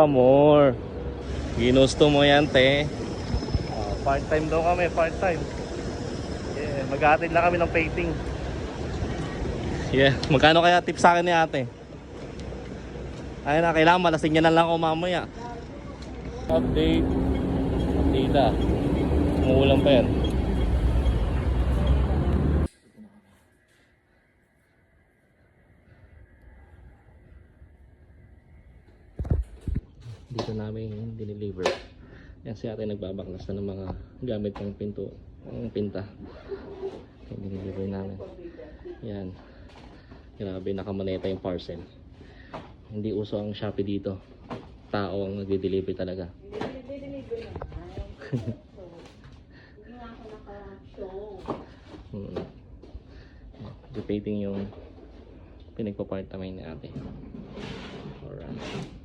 Amor, ginusto mo yan, te. Part-time daw kami, part-time. Yeah, mag-a-attend lang kami ng painting. Yeah, magkano kaya tip sa akin ni ate? Ayun na, kailangan malasing niya na lang ako mamaya. Update. Tita. Umuulan pa yan. Dito namin dineliver. Yan si ate nagbabaklas na ng mga gamit ng pinto, ng pinta. Kaya dineliver namin. Yan. Grabe, nakamoneta yung parcel. Hindi uso ang Shopee dito. Tao ang nagde-deliver talaga. Debating yung pinagpa-part namin ni ate. Alright.